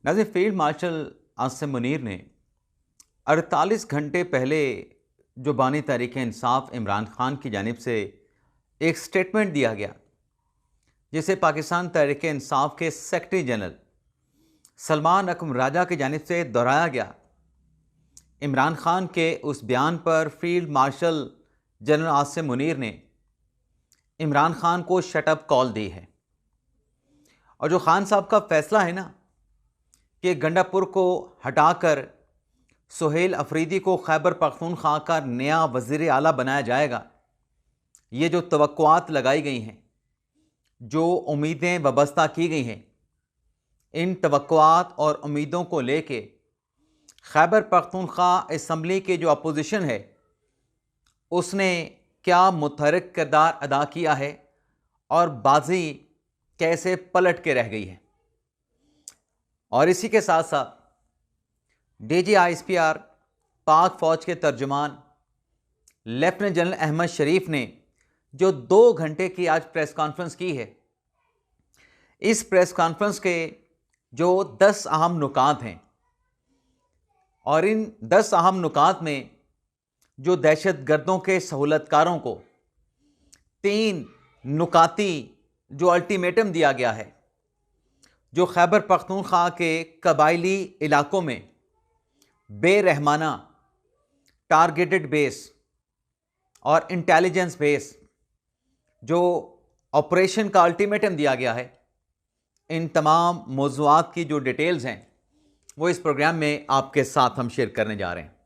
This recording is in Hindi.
नाज़रीन, फील्ड मार्शल आसिम मुनीर ने 48 घंटे पहले जो बानी तहरीक-ए-इंसाफ इमरान खान की जानिब से एक स्टेटमेंट दिया गया, जिसे पाकिस्तान तहरीक-ए-इंसाफ के सेक्रेटरी जनरल सलमान अकरम राजा की जानिब से दोहराया गया। इमरान खान के उस बयान पर field marshal general Asim Munir ने इमरान खान को शटअप कॉल दी है। और जो खान साहब का फैसला है ना कि गंडापुर को हटाकर सुहेल अफरीदी को खैबर पख्तूनख्वा का नया वज़ीर आला बनाया जाएगा, ये जो तवक्कुआत लगाई गई हैं, जो उम्मीदें वाबस्ता की गई हैं, इन तवक्कुआत और उम्मीदों को लेके खैबर पख्तूनख्वा असम्बली के जो अपोजिशन है उसने क्या मुतहर्रिक किरदार अदा किया है और बाजी कैसे पलट के रह गई है। और इसी के साथ साथ DGISPR पाक फ़ौज के तर्जुमान लेफ्टिनेंट जनरल अहमद शरीफ ने जो 2 घंटे की आज प्रेस कॉन्फ्रेंस की है, इस प्रेस कॉन्फ्रेंस के जो 10 अहम नुकात हैं और इन 10 अहम नुकात में जो दहशत गर्दों के सहूलतकारों को 3 नुकाती जो अल्टीमेटम दिया गया है, जो खैबर पख्तूनख्वा के कबायली इलाकों में बेरहमाना टारगेटेड बेस और इंटेलिजेंस बेस जो ऑपरेशन का अल्टीमेटम दिया गया है, इन तमाम मौज़ूआत की जो डिटेल्स हैं वो इस प्रोग्राम में आपके साथ हम शेयर करने जा रहे हैं।